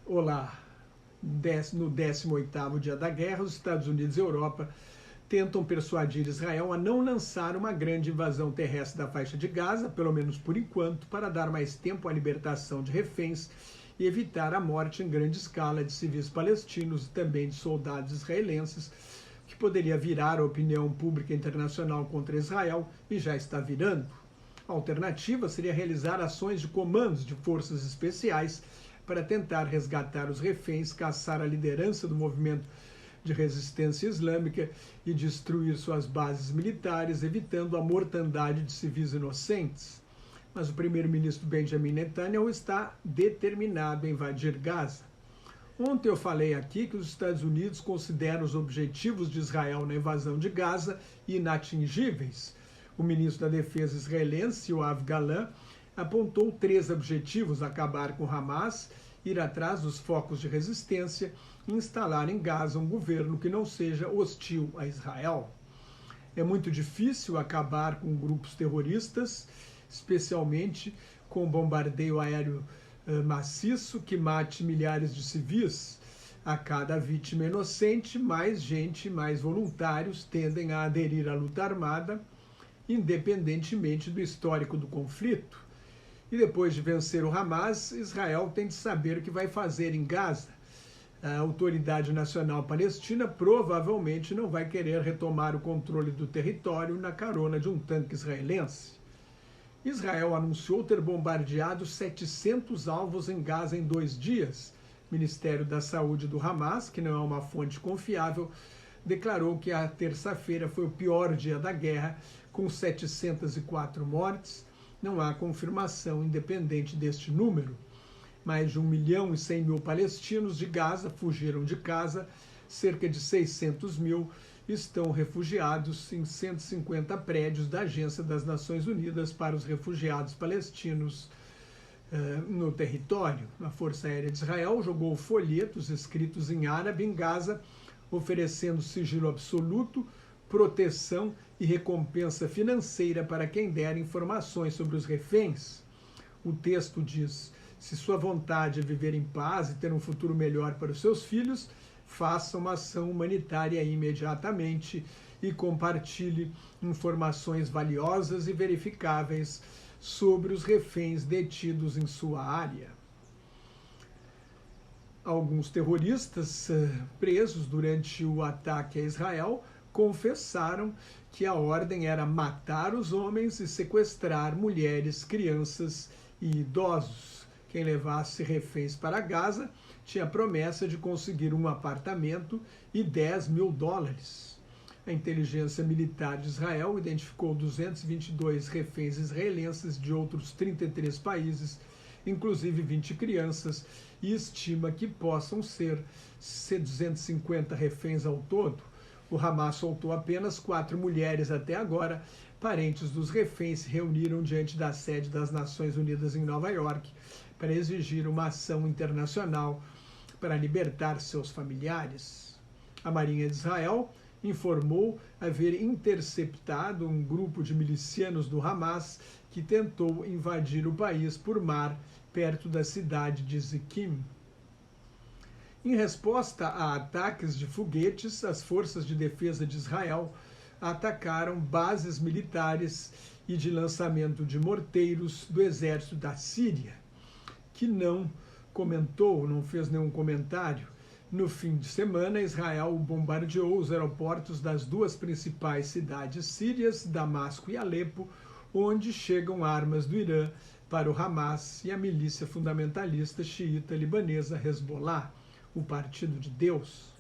Olá, no 18º dia da guerra, os Estados Unidos e a Europa tentam persuadir Israel a não lançar uma grande invasão terrestre da faixa de Gaza, pelo menos por enquanto, para dar mais tempo à libertação de reféns e evitar a morte em grande escala de civis palestinos e também de soldados israelenses, que poderia virar a opinião pública internacional contra Israel e já está virando. A alternativa seria realizar ações de comandos de forças especiais para tentar resgatar os reféns, caçar a liderança do movimento de resistência islâmica e destruir suas bases militares, evitando a mortandade de civis inocentes. Mas o primeiro-ministro Benjamin Netanyahu está determinado a invadir Gaza. Ontem eu falei aqui que os Estados Unidos consideram os objetivos de Israel na invasão de Gaza inatingíveis. O ministro da Defesa israelense, Yoav Gallant, apontou 3 objetivos: acabar com Hamas, ir atrás dos focos de resistência e instalar em Gaza um governo que não seja hostil a Israel. É muito difícil acabar com grupos terroristas, especialmente com bombardeio aéreo maciço que mate milhares de civis. A cada vítima inocente, mais gente, mais voluntários tendem a aderir à luta armada, independentemente do histórico do conflito. E depois de vencer o Hamas, Israel tem de saber o que vai fazer em Gaza. A Autoridade Nacional Palestina provavelmente não vai querer retomar o controle do território na carona de um tanque israelense. Israel anunciou ter bombardeado 700 alvos em Gaza em 2 dias. O Ministério da Saúde do Hamas, que não é uma fonte confiável, declarou que a terça-feira foi o pior dia da guerra, com 704 mortes. Não há confirmação independente deste número. Mais de 1.100.000 palestinos de Gaza fugiram de casa, cerca de 600.000 estão refugiados em 150 prédios da Agência das Nações Unidas para os Refugiados Palestinos no território. A Força Aérea de Israel jogou folhetos escritos em árabe em Gaza, oferecendo sigilo absoluto, proteção e recompensa financeira para quem der informações sobre os reféns. O texto diz: se sua vontade é viver em paz e ter um futuro melhor para os seus filhos, faça uma ação humanitária imediatamente e compartilhe informações valiosas e verificáveis sobre os reféns detidos em sua área. Alguns terroristas presos durante o ataque a Israel confessaram que a ordem era matar os homens e sequestrar mulheres, crianças e idosos. Quem levasse reféns para Gaza tinha a promessa de conseguir um apartamento e $10.000. A inteligência militar de Israel identificou 222 reféns israelenses de outros 33 países, inclusive 20 crianças, e estima que possam ser 250 reféns ao todo. O Hamas soltou apenas 4 mulheres até agora. Parentes dos reféns se reuniram diante da sede das Nações Unidas em Nova York para exigir uma ação internacional para libertar seus familiares. A Marinha de Israel informou haver interceptado um grupo de milicianos do Hamas que tentou invadir o país por mar perto da cidade de Zikim. Em resposta a ataques de foguetes, as forças de defesa de Israel atacaram bases militares e de lançamento de morteiros do exército da Síria, que não fez nenhum comentário. No fim de semana, Israel bombardeou os aeroportos das 2 principais cidades sírias, Damasco e Alepo, onde chegam armas do Irã para o Hamas e a milícia fundamentalista xiita libanesa Hezbollah, o Partido de Deus.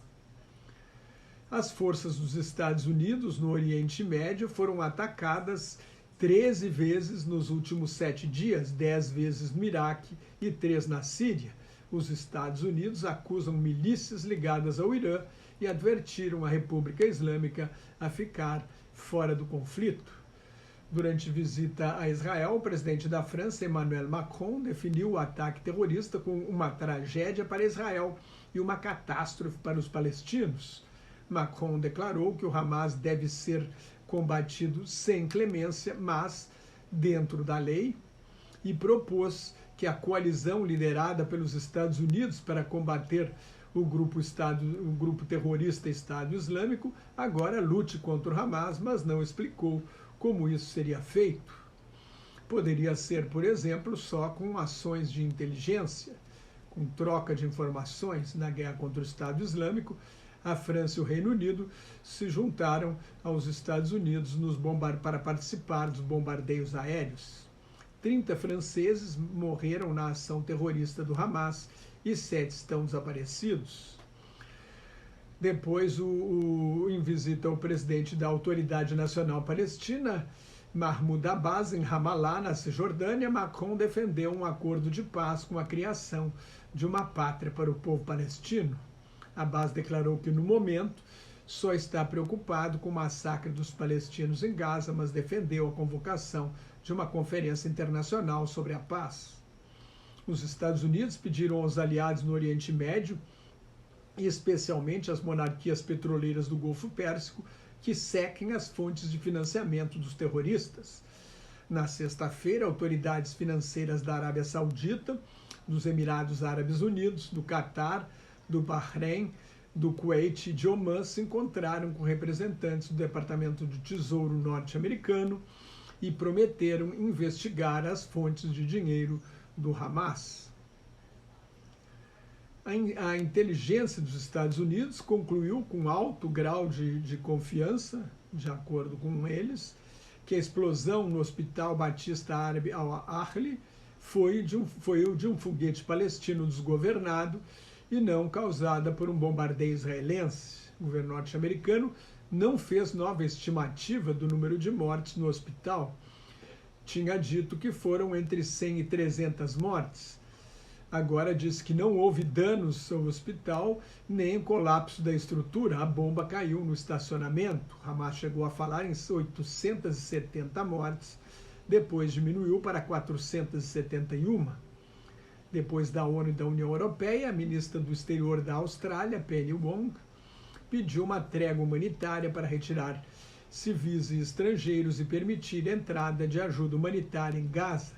As forças dos Estados Unidos no Oriente Médio foram atacadas 13 vezes nos últimos 7 dias, 10 vezes no Iraque e 3 na Síria. Os Estados Unidos acusam milícias ligadas ao Irã e advertiram a República Islâmica a ficar fora do conflito. Durante visita a Israel, o presidente da França, Emmanuel Macron, definiu o ataque terrorista como uma tragédia para Israel e uma catástrofe para os palestinos. Macron declarou que o Hamas deve ser combatido sem clemência, mas dentro da lei, e propôs que a coalizão liderada pelos Estados Unidos para combater o grupo terrorista Estado Islâmico agora lute contra o Hamas, mas não explicou como isso seria feito. Poderia ser, por exemplo, só com ações de inteligência, com troca de informações. Na guerra contra o Estado Islâmico, a França e o Reino Unido se juntaram aos Estados Unidos para participar dos bombardeios aéreos. 30 franceses morreram na ação terrorista do Hamas e 7 estão desaparecidos. Depois, em visita ao presidente da Autoridade Nacional Palestina, Mahmoud Abbas, em Ramallah, na Cisjordânia, Macron defendeu um acordo de paz com a criação de uma pátria para o povo palestino. Abbas declarou que, no momento, só está preocupado com o massacre dos palestinos em Gaza, mas defendeu a convocação de uma conferência internacional sobre a paz. Os Estados Unidos pediram aos aliados no Oriente Médio, e especialmente às monarquias petroleiras do Golfo Pérsico, que sequem as fontes de financiamento dos terroristas. Na sexta-feira, autoridades financeiras da Arábia Saudita, dos Emirados Árabes Unidos, do Catar, do Bahrein, do Kuwait e de Omã se encontraram com representantes do Departamento do Tesouro norte-americano e prometeram investigar as fontes de dinheiro do Hamas. A inteligência dos Estados Unidos concluiu com alto grau de confiança, de acordo com eles, que a explosão no Hospital Batista Árabe Al-Ahli foi de um foguete palestino desgovernado e não causada por um bombardeio israelense. O governo norte-americano não fez nova estimativa do número de mortes no hospital. Tinha dito que foram entre 100 e 300 mortes. Agora diz que não houve danos ao hospital, nem colapso da estrutura. A bomba caiu no estacionamento. Hamas chegou a falar em 870 mortes, depois diminuiu para 471. Depois da ONU e da União Europeia, a ministra do Exterior da Austrália, Penny Wong, pediu uma trégua humanitária para retirar civis e estrangeiros e permitir a entrada de ajuda humanitária em Gaza.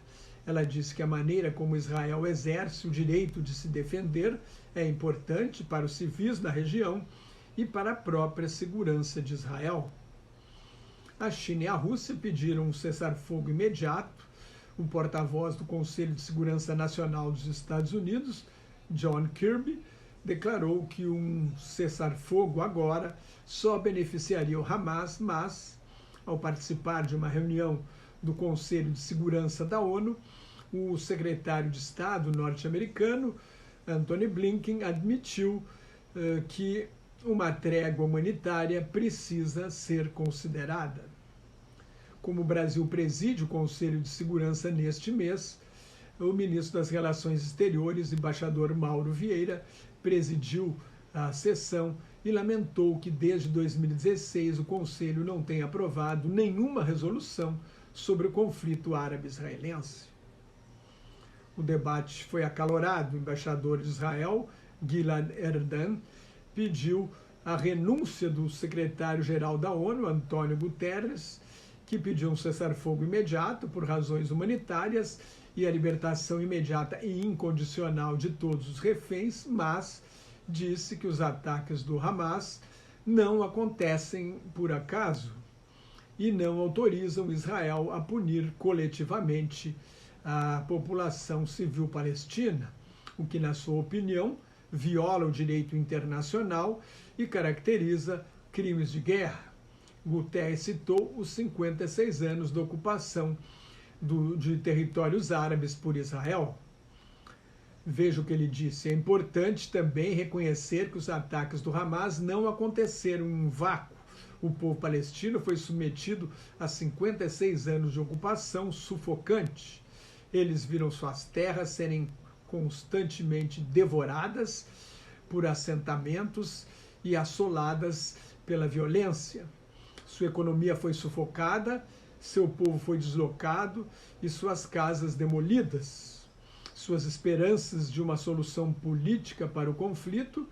Ela disse que a maneira como Israel exerce o direito de se defender é importante para os civis na região e para a própria segurança de Israel. A China e a Rússia pediram um cessar-fogo imediato. O porta-voz do Conselho de Segurança Nacional dos Estados Unidos, John Kirby, declarou que um cessar-fogo agora só beneficiaria o Hamas, mas, ao participar de uma reunião do Conselho de Segurança da ONU, o secretário de Estado norte-americano, Antony Blinken, admitiu que uma trégua humanitária precisa ser considerada. Como o Brasil preside o Conselho de Segurança neste mês, o ministro das Relações Exteriores, embaixador Mauro Vieira, presidiu a sessão e lamentou que desde 2016 o Conselho não tenha aprovado nenhuma resolução sobre o conflito árabe-israelense. O debate foi acalorado. O embaixador de Israel, Gilad Erdan, pediu a renúncia do secretário-geral da ONU, Antônio Guterres, que pediu um cessar-fogo imediato por razões humanitárias e a libertação imediata e incondicional de todos os reféns, mas disse que os ataques do Hamas não acontecem por acaso e não autorizam Israel a punir coletivamente a população civil palestina, o que, na sua opinião, viola o direito internacional e caracteriza crimes de guerra. Guterres citou os 56 anos da ocupação de territórios árabes por Israel. Veja o que ele disse. É importante também reconhecer que os ataques do Hamas não aconteceram em um vácuo. O povo palestino foi submetido a 56 anos de ocupação sufocante. Eles viram suas terras serem constantemente devoradas por assentamentos e assoladas pela violência. Sua economia foi sufocada, seu povo foi deslocado e suas casas demolidas. Suas esperanças de uma solução política para o conflito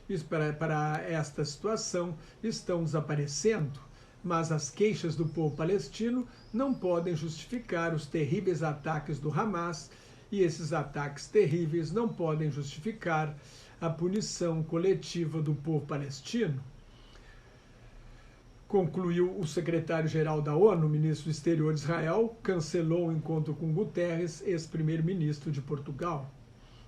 e para esta situação estão desaparecendo, mas as queixas do povo palestino não podem justificar os terríveis ataques do Hamas e esses ataques terríveis não podem justificar a punição coletiva do povo palestino. Concluiu o secretário-geral da ONU, o ministro do Exterior de Israel, cancelou o encontro com Guterres, ex-primeiro-ministro de Portugal.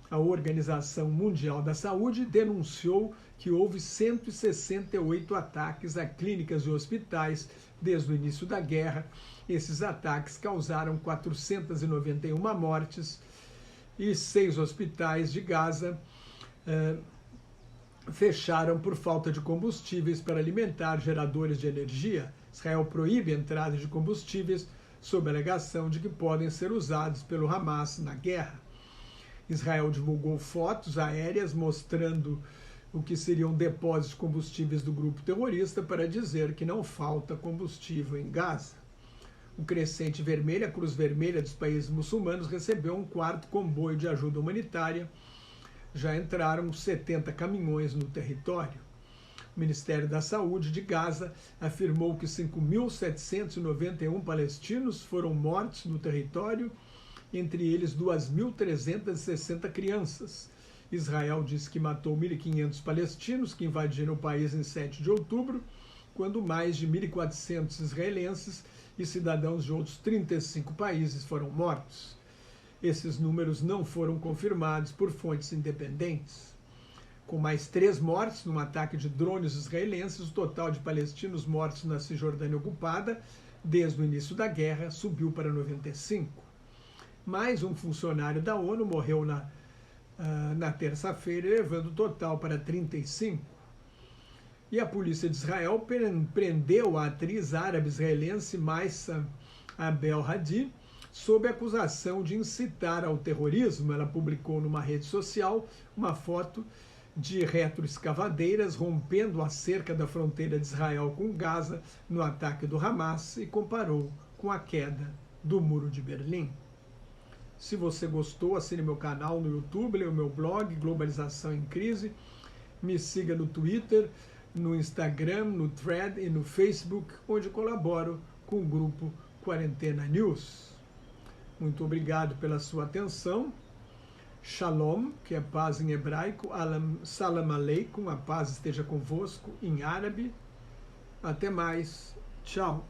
A Organização Mundial da Saúde denunciou que houve 168 ataques a clínicas e hospitais desde o início da guerra. Esses ataques causaram 491 mortes e 6 hospitais de Gaza fecharam por falta de combustíveis para alimentar geradores de energia. Israel proíbe a entrada de combustíveis sob a alegação de que podem ser usados pelo Hamas na guerra. Israel divulgou fotos aéreas mostrando o que seriam depósitos de combustíveis do grupo terrorista para dizer que não falta combustível em Gaza. O Crescente Vermelho, a Cruz Vermelha dos países muçulmanos, recebeu um 4º comboio de ajuda humanitária. Já entraram 70 caminhões no território. O Ministério da Saúde de Gaza afirmou que 5.791 palestinos foram mortos no território, entre eles 2.360 crianças. Israel disse que matou 1.500 palestinos que invadiram o país em 7 de outubro, quando mais de 1.400 israelenses e cidadãos de outros 35 países foram mortos. Esses números não foram confirmados por fontes independentes. Com mais 3 mortes num ataque de drones israelenses, o total de palestinos mortos na Cisjordânia ocupada desde o início da guerra subiu para 95. Mais um funcionário da ONU morreu na terça-feira, elevando o total para 35. E a polícia de Israel prendeu a atriz árabe-israelense Maysa Abel Hadi, sob acusação de incitar ao terrorismo. Ela publicou numa rede social uma foto de retroescavadeiras rompendo a cerca da fronteira de Israel com Gaza no ataque do Hamas e comparou com a queda do Muro de Berlim. Se você gostou, assine meu canal no YouTube, leia o meu blog Globalização em Crise, me siga no Twitter, no Instagram, no Thread e no Facebook, onde colaboro com o grupo Quarentena News. Muito obrigado pela sua atenção. Shalom, que é paz em hebraico, Salam Aleikum, a paz esteja convosco em árabe. Até mais. Tchau.